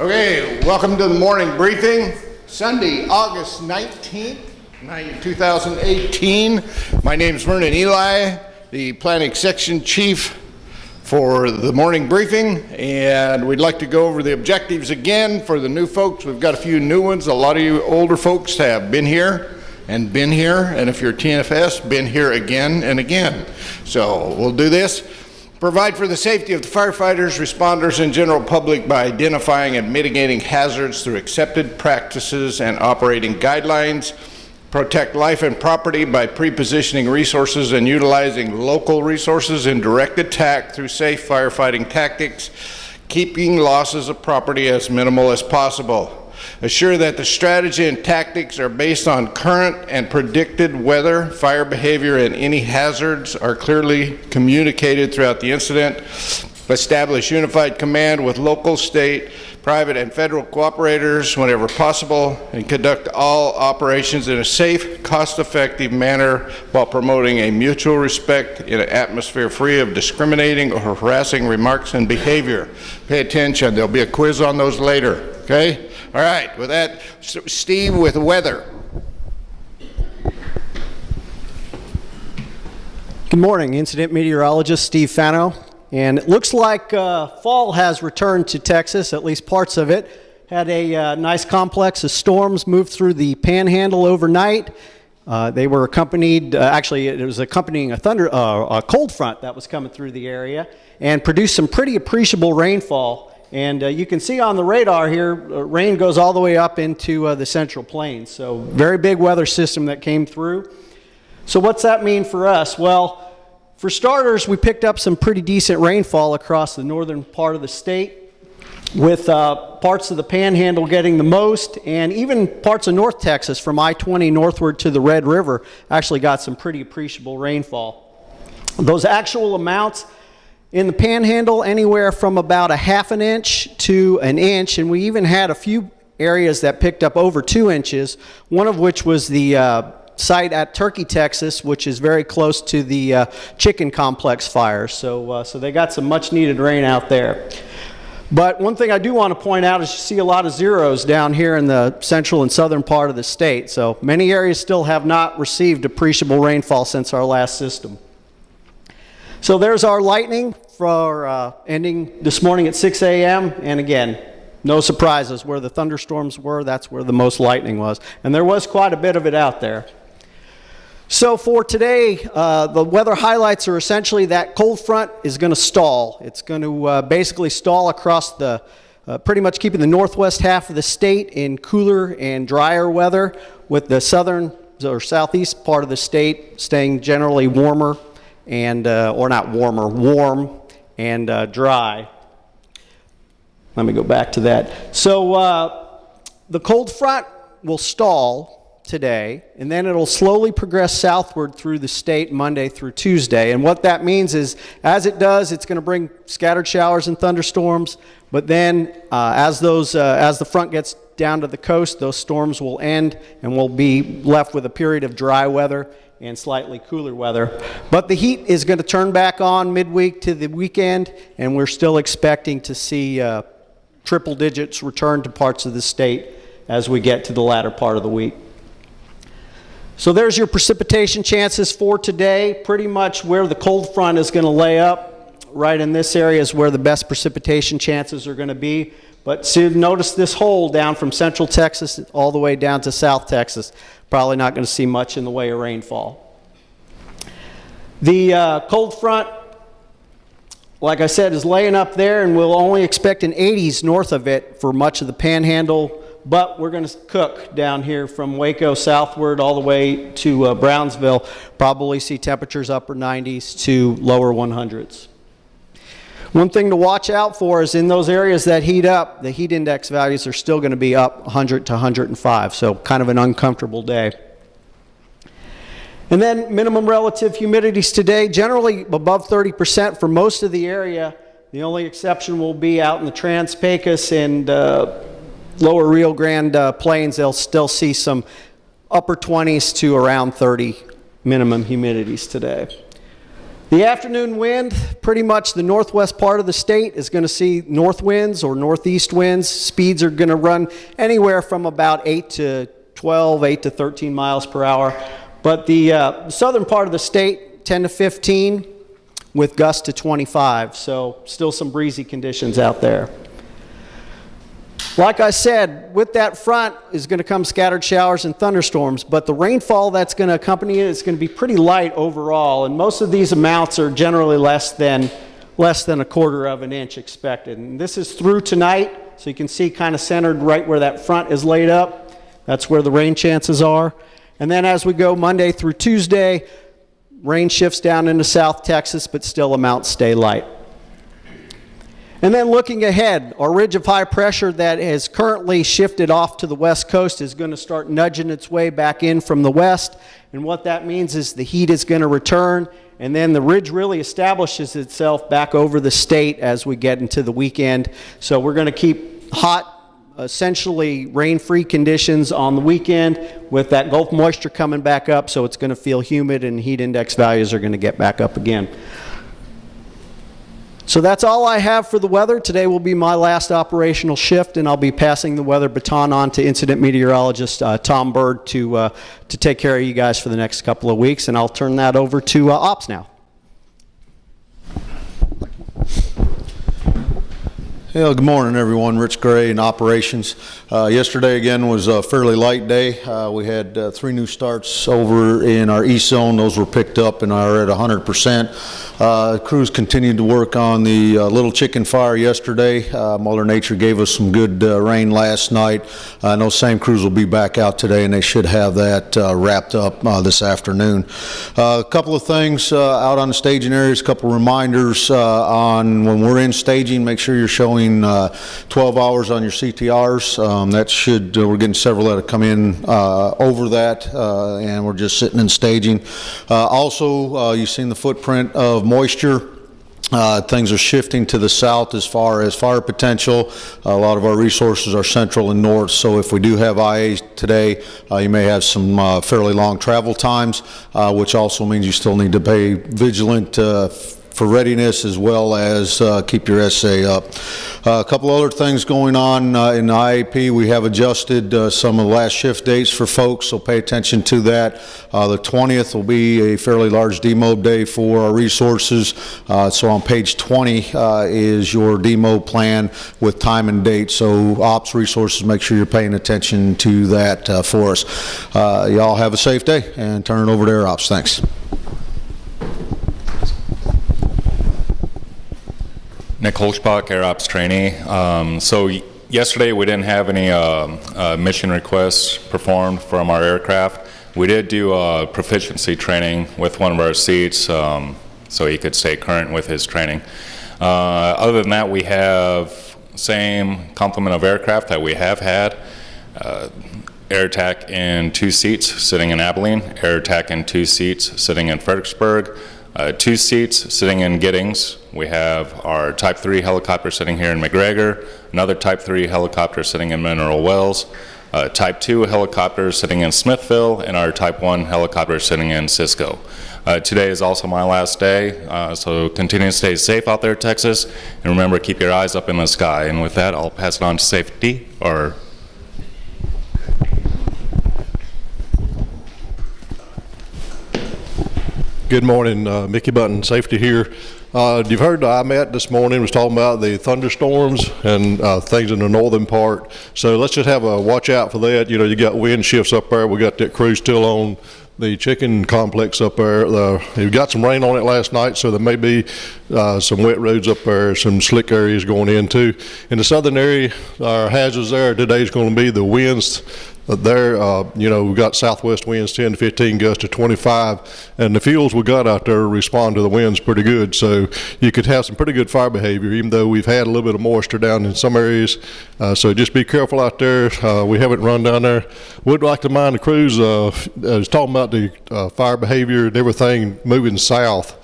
Okay, welcome to the morning briefing, Sunday, August 19th, 2018. My name is Vernon Eli, the Planning Section Chief for the morning briefing, and we'd like to go over the objectives again for the new folks. We've got a few new ones. A lot of you older folks have been here, and if you're TNFS, been here again and again. So we'll do this. Provide for the safety of the firefighters, responders, and general public by identifying and mitigating hazards through accepted practices and operating guidelines. Protect life and property by pre-positioning resources and utilizing local resources in direct attack through safe firefighting tactics, keeping losses of property as minimal as possible. Assure that the strategy and tactics are based on current and predicted weather, fire behavior, and any hazards are clearly communicated throughout the incident. Establish unified command with local, state, private, and federal cooperators whenever possible, and conduct all operations in a safe, cost-effective manner while promoting a mutual respect in an atmosphere free of discriminating or harassing remarks and behavior. Pay attention. There'll be a quiz on those later. Okay? All right. With that, Steve with weather. Good morning. Incident meteorologist Steve Fano. And it looks like fall has returned to Texas, at least parts of it. Had a nice complex of storms move through the Panhandle overnight. They were accompanied, actually it was accompanying a cold front that was coming through the area and produced some pretty appreciable rainfall. And you can see on the radar here, rain goes all the way up into the Central Plains. So very big weather system that came through. So what's that mean for us? Well, for starters, we picked up some pretty decent rainfall across the northern part of the state, with parts of the Panhandle getting the most, and even parts of North Texas from I-20 northward to the Red River actually got some pretty appreciable rainfall. Those actual amounts in the Panhandle, anywhere from about a half an inch to an inch, and we even had a few areas that picked up over 2 inches, one of which was the site at Turkey, Texas, which is very close to the chicken complex fire. So they got some much needed rain out there. But one thing I do want to point out is you see a lot of zeros down here in the central and southern part of the state. So many areas still have not received appreciable rainfall since our last system. So there's our lightning for ending this morning at 6 a.m. And again, no surprises. Where the thunderstorms were, that's where the most lightning was. And there was quite a bit of it out there. So for today, the weather highlights are essentially that cold front is going to stall. It's going to basically stall across the, pretty much keeping the northwest half of the state in cooler and drier weather, with the southern or southeast part of the state staying generally warmer and, or not warmer, warm and dry. Let me go back to that. So the cold front will stall today, and then it'll slowly progress southward through the state Monday through Tuesday. And what that means is, as it does, it's going to bring scattered showers and thunderstorms. But then, as the front gets down to the coast, those storms will end, and we'll be left with a period of dry weather and slightly cooler weather. But the heat is going to turn back on midweek to the weekend, and we're still expecting to see triple digits return to parts of the state as we get to the latter part of the week. So there's your precipitation chances for today. Pretty much where the cold front is going to lay up, right in this area is where the best precipitation chances are going to be. But so notice this hole down from central Texas all the way down to South Texas. Probably not going to see much in the way of rainfall. The cold front, like I said, is laying up there, and we'll only expect an 80s north of it for much of the Panhandle. But we're going to cook down here from Waco southward all the way to Brownsville. Probably see temperatures upper 90s to lower 100s. One thing to watch out for is in those areas that heat up, the heat index values are still going to be up 100 to 105, so kind of an uncomfortable day. And then minimum relative humidities today, generally above 30% for most of the area. The only exception will be out in the Trans-Pecos and lower Rio Grande Plains. They'll still see some upper 20s to around 30 minimum humidities today. The afternoon wind, pretty much the northwest part of the state is going to see north winds or northeast winds. Speeds are going to run anywhere from about 8 to 12, 8 to 13 miles per hour. But the southern part of the state, 10 to 15 with gusts to 25. So still some breezy conditions out there. Like I said, with that front is going to come scattered showers and thunderstorms, but the rainfall that's going to accompany it is going to be pretty light overall, and most of these amounts are generally less than a quarter of an inch expected. And this is through tonight, so you can see kind of centered right where that front is laid up. That's where the rain chances are. And then as we go Monday through Tuesday, rain shifts down into South Texas, but still amounts stay light. And then looking ahead, our ridge of high pressure that has currently shifted off to the west coast is going to start nudging its way back in from the west. And what that means is the heat is going to return, and then the ridge really establishes itself back over the state as we get into the weekend. So we're going to keep hot, essentially rain-free conditions on the weekend with that Gulf moisture coming back up, so it's going to feel humid and heat index values are going to get back up again. So that's all I have for the weather. Today will be my last operational shift, and I'll be passing the weather baton on to incident meteorologist Tom Bird to take care of you guys for the next couple of weeks, and I'll turn that over to Ops now. Yeah, good morning, everyone. Rich Gray in operations. Yesterday, again, was a fairly light day. We had 3 new starts over in our east zone. Those were picked up and are at 100%. Crews continued to work on the Little Chicken fire yesterday. Mother Nature gave us some good rain last night. And those same crews will be back out today, and they should have that wrapped up this afternoon. A couple of things out on the staging areas, a couple of reminders on when we're in staging, make sure you're showing 12 hours on your CTRs. That should, we're getting several that have come in over that, and we're just sitting in staging. Also, you've seen the footprint of moisture. Things are shifting to the south as far as fire potential. A lot of our resources are central and north, so if we do have IAs today, you may have some fairly long travel times, which also means you still need to be vigilant for readiness as well as keep your SA up. A couple other things going on in the IAP. We have adjusted some of the last shift dates for folks, so pay attention to that. The 20th will be a fairly large demob day for our resources. So on page 20 is your demob plan with time and date. So ops resources, make sure you're paying attention to that for us. Y'all have a safe day, and turn it over to Air Ops. Thanks. Nick Holzbach, Air Ops trainee. So yesterday we didn't have any mission requests performed from our aircraft. We did do proficiency training with one of our seats so he could stay current with his training. Other than that, we have same complement of aircraft that we have had. Air attack in 2 seats sitting in Abilene, air attack in 2 seats sitting in Fredericksburg, 2 seats sitting in Giddings. We have our Type 3 helicopter sitting here in McGregor, another Type 3 helicopter sitting in Mineral Wells, Type 2 helicopter sitting in Smithville, and our Type 1 helicopter sitting in Cisco. Today is also my last day, so continue to stay safe out there, Texas, and remember, keep your eyes up in the sky. And with that, I'll pass it on to safety, or Good morning, Mickey Button, safety here. You've heard the IMET this morning was talking about the thunderstorms and things in the northern part. So let's just have a watch out for that. You know, you got wind shifts up there. We got that crew still on the chicken complex up there. You got some rain on it last night, so there may be some wet roads up there, some slick areas going in too. In the southern area, our hazards there today is going to be the winds. There, you know, we've got southwest winds 10 to 15 gusts to 25, and the fuels we got out there respond to the winds pretty good. So you could have some pretty good fire behavior, even though we've had a little bit of moisture down in some areas. So just be careful out there. We haven't run down there. Would like to mind the crews. I was talking about the fire behavior and everything moving south.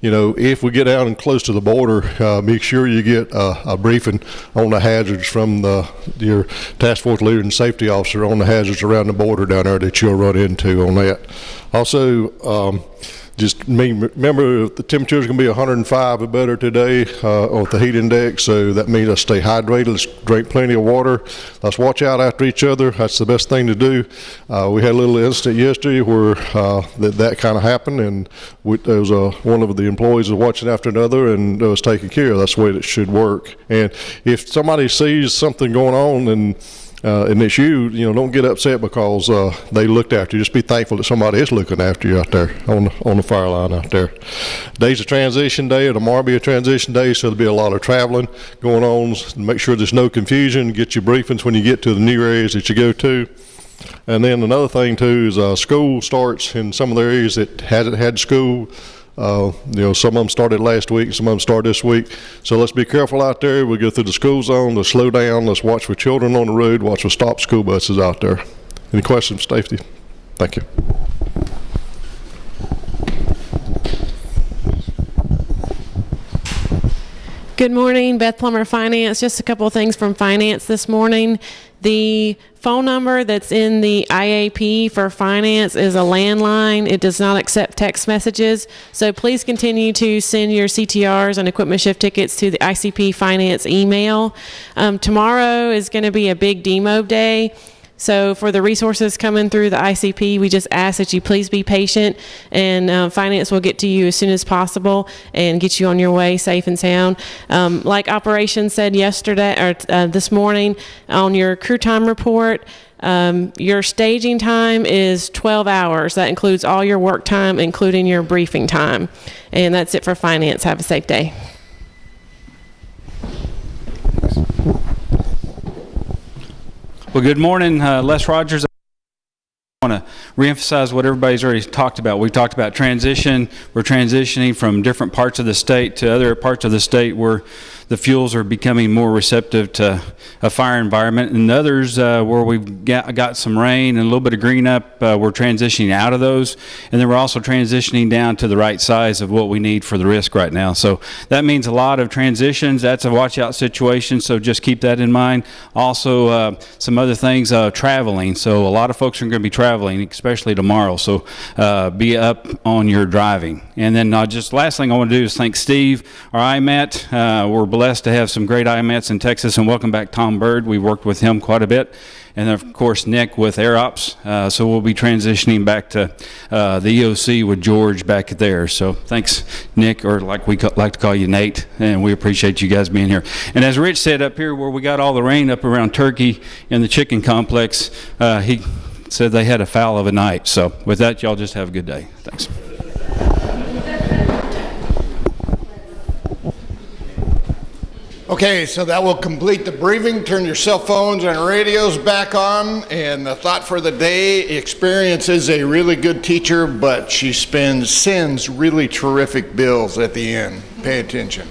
You know, if we get down and close to the border, make sure you get a briefing on the hazards from your task force leader and safety officer on the hazards around the border down there that you'll run into on that. Also, just remember the temperature is going to be 105 or better today with the heat index, so that means let's stay hydrated, let's drink plenty of water, let's watch out after each other. That's the best thing to do. We had a little incident yesterday where that kind of happened, and there was one of the employees was watching after another, and it was taken care of. That's the way it should work. And if somebody sees something going on and it's you, don't get upset because they looked after you. Just be thankful that somebody is looking after you out there on the fire line out there. Today's a transition day, and tomorrow will be a transition day, so there'll be a lot of traveling going on. Make sure there's no confusion. Get your briefings when you get to the new areas that you go to. And then another thing too is school starts in some of the areas that hasn't had school. Some of them started last week, some of them started this week. So let's be careful out there. We go through the school zone, let's slow down, let's watch for children on the road, watch for stop school buses out there. Any questions, Stacey? Thank you. Good morning, Beth Plummer, Finance. Just a couple of things from Finance this morning. The phone number that's in the IAP for Finance is a landline. It does not accept text messages. So please continue to send your CTRs and equipment shift tickets to the ICP Finance email. Tomorrow is going to be a big demo day. So for the resources coming through the ICP, we just ask that you please be patient, and Finance will get to you as soon as possible and get you on your way safe and sound. Like Operations said yesterday or this morning on your crew time report, your staging time is 12 hours. That includes all your work time, including your briefing time. And that's it for Finance. Have a safe day. Well, good morning, Les Rogers. I want to reemphasize what everybody's already talked about. We talked about transition. We're transitioning from different parts of the state to other parts of the state where the fuels are becoming more receptive to a fire environment, and others where we've got some rain and a little bit of green up, we're transitioning out of those, and then we're also transitioning down to the right size of what we need for the risk right now. So that means a lot of transitions. That's a watch out situation, so just keep that in mind. Also some other things, traveling. So a lot of folks are going to be traveling, especially tomorrow, so be up on your driving. And then just last thing I want to do is thank Steve, our IMAT. We're blessed to have some great IMATs in Texas, and welcome back Tom Bird. We worked with him quite a bit. And of course Nick with AirOps. So we'll be transitioning back to the EOC with George back there. So thanks, Nick, or like we like to call you, Nate, and we appreciate you guys being here. And as Rich said, up here where we got all the rain up around Turkey in the chicken complex, he said they had a foul of a night. So with that, y'all just have a good day. Thanks. Okay, so that will complete the briefing. Turn your cell phones and radios back on. And the thought for the day: Experience is a really good teacher, but she sends really terrific bills at the end. Pay attention.